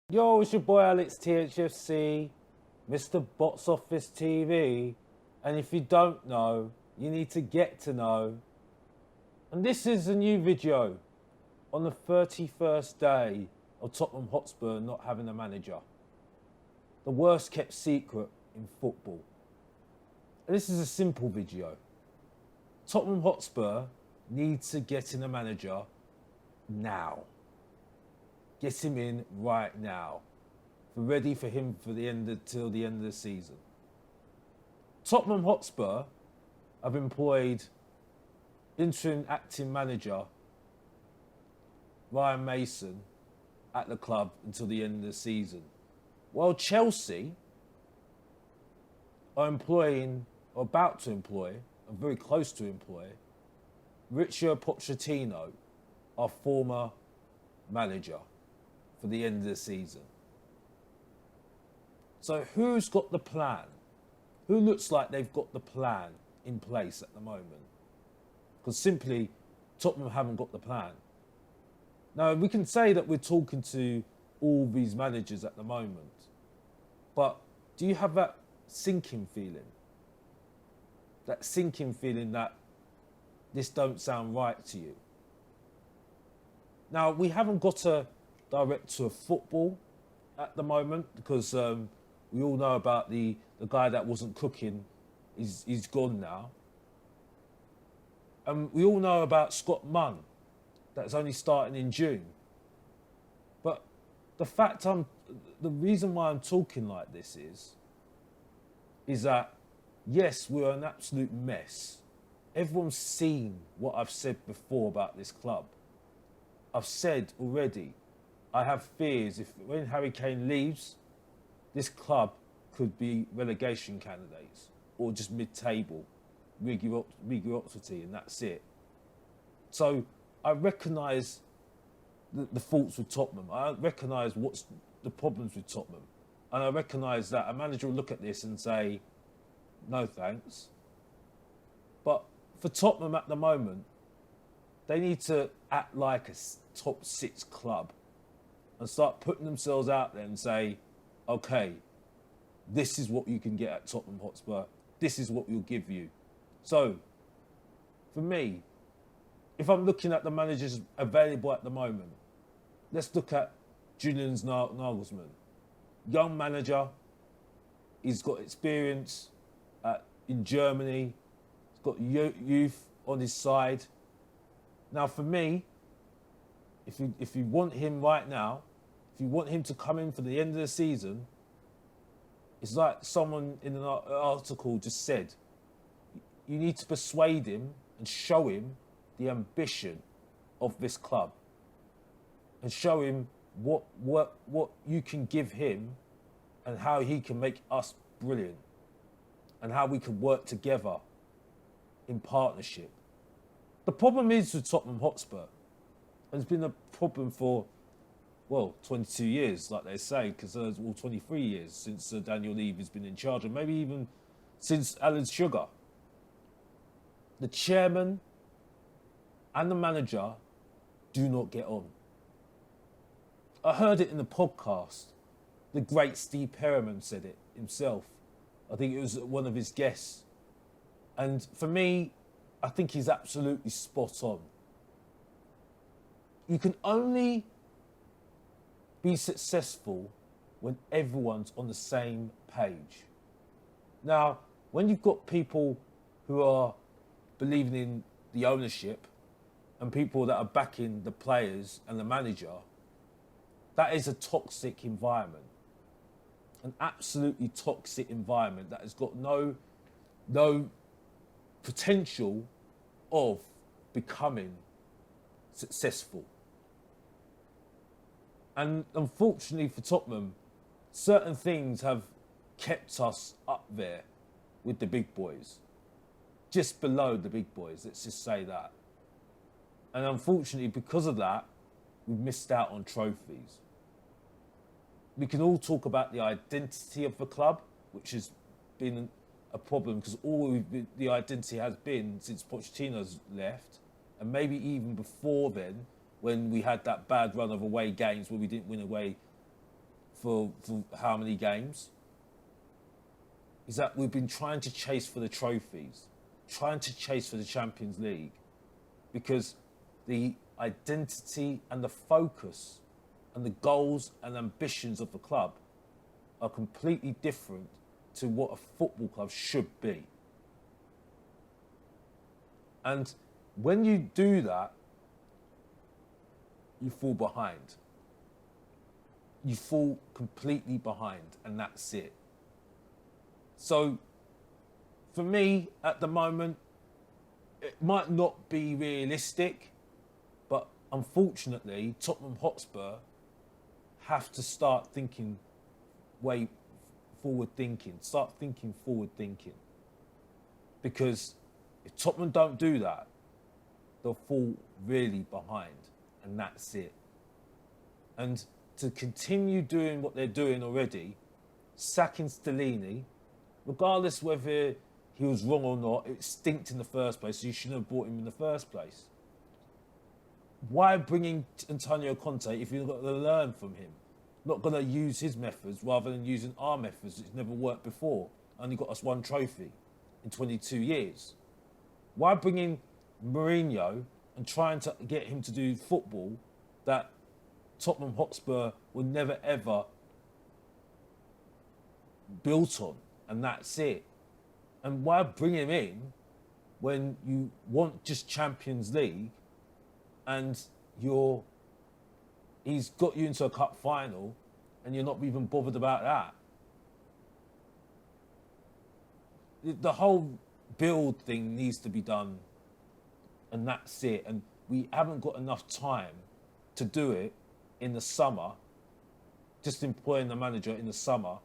Yo, it's your boy Alex thfc, Mr. Box Office TV, and if you don't know, you need to get to know. And this is a new video on the 31st day of Tottenham Hotspur not having a manager. The worst kept secret in football. And this is a simple video. Tottenham Hotspur needs to get in a manager now. Get him in right now. We're ready for him for till the end of the season. Tottenham Hotspur have employed interim acting manager Ryan Mason at the club until the end of the season. While Chelsea are about to employ, and very close to employ, Richard Pochettino, our former manager, for the end of the season. So who's got the plan? Who looks like they've got the plan in place at the moment? Because simply, Tottenham haven't got the plan. Now, we can say that we're talking to all these managers at the moment, but do you have that sinking feeling? That sinking feeling that this don't sound right to you? Now, we haven't got a director of football at the moment because we all know about the guy that wasn't cooking. He's gone now. And we all know about Scott Munn, that's only starting in June. But the reason why I'm talking like this is that, yes, we're an absolute mess. Everyone's seen what I've said before about this club. I've said already, I have fears when Harry Kane leaves, this club could be relegation candidates or just mid-table, mediocrity, and that's it. So I recognise the faults with Tottenham. I recognise what's the problems with Tottenham. And I recognise that a manager will look at this and say, no thanks. But for Tottenham at the moment, they need to act like a top 6 club and start putting themselves out there and say, okay, this is what you can get at Tottenham Hotspur. This is what we'll give you. So, for me, if I'm looking at the managers available at the moment, let's look at Julian Nagelsmann. Young manager, he's got experience in Germany, he's got youth on his side. Now, for me, if you want him right now, if you want him to come in for the end of the season, it's like someone in an article just said, you need to persuade him and show him the ambition of this club and show him what you can give him and how he can make us brilliant and how we can work together in partnership. The problem is with Tottenham Hotspur, and it's been a problem for, 22 years, like they say, because 23 years since Daniel Levy has been in charge, and maybe even since Alan Sugar. The chairman and the manager do not get on. I heard it in the podcast. The great Steve Perriman said it himself. I think it was one of his guests. And for me, I think he's absolutely spot on. You can only be successful when everyone's on the same page. Now, when you've got people who are believing in the ownership and people that are backing the players and the manager, that is a toxic environment. An absolutely toxic environment that has got no potential of becoming successful. And unfortunately for Tottenham, certain things have kept us up there with the big boys. Just below the big boys, let's just say that. And unfortunately, because of that, we've missed out on trophies. We can all talk about the identity of the club, which has been a problem because the identity has been since Pochettino's left, and maybe even before then, when we had that bad run of away games where we didn't win away for how many games, is that we've been trying to chase for the trophies, trying to chase for the Champions League, because the identity and the focus and the goals and ambitions of the club are completely different to what a football club should be. And when you do that, you fall behind. You fall completely behind, and that's it. So, for me, at the moment, it might not be realistic, but unfortunately, Tottenham Hotspur have to start thinking way forward thinking. Start thinking forward thinking. Because if Tottenham don't do that, they'll fall really behind, and that's it. And to continue doing what they're doing already, sacking Stellini, regardless whether he was wrong or not, it stinked in the first place, so you shouldn't have brought him in the first place. Why bringing Antonio Conte if you're not going to learn from him? Not going to use his methods rather than using our methods, which never worked before. Only got us one trophy in 22 years. Why bring in Mourinho and trying to get him to do football that Tottenham Hotspur will never ever built on, and that's it? And why bring him in when you want just Champions League and he's got you into a cup final and you're not even bothered about that? The whole build thing needs to be done, and that's it. And we haven't got enough time to do it in the summer, just employing the manager in the summer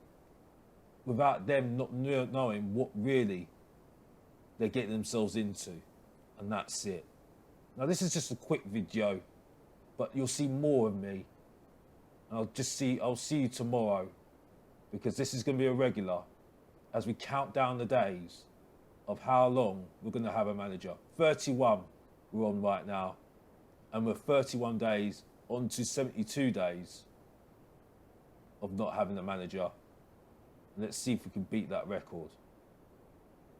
without them not knowing what really they're getting themselves into, and that's it. Now, this is just a quick video, but you'll see more of me. And I'll see you tomorrow, because this is going to be a regular as we count down the days of how long we're going to have a manager. 31 we're on right now, and we're 31 days on to 72 days of not having a manager. And let's see if we can beat that record.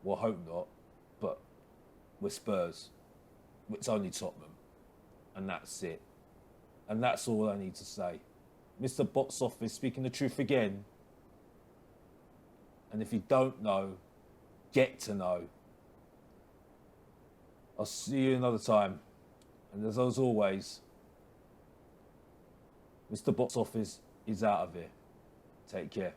Well, I hope not, but we're Spurs. It's only Tottenham, and that's it. And that's all I need to say. Mr. Box Office speaking the truth again. And if you don't know, get to know. I'll see you another time. And as always, Mr. Box Office is out of here. Take care.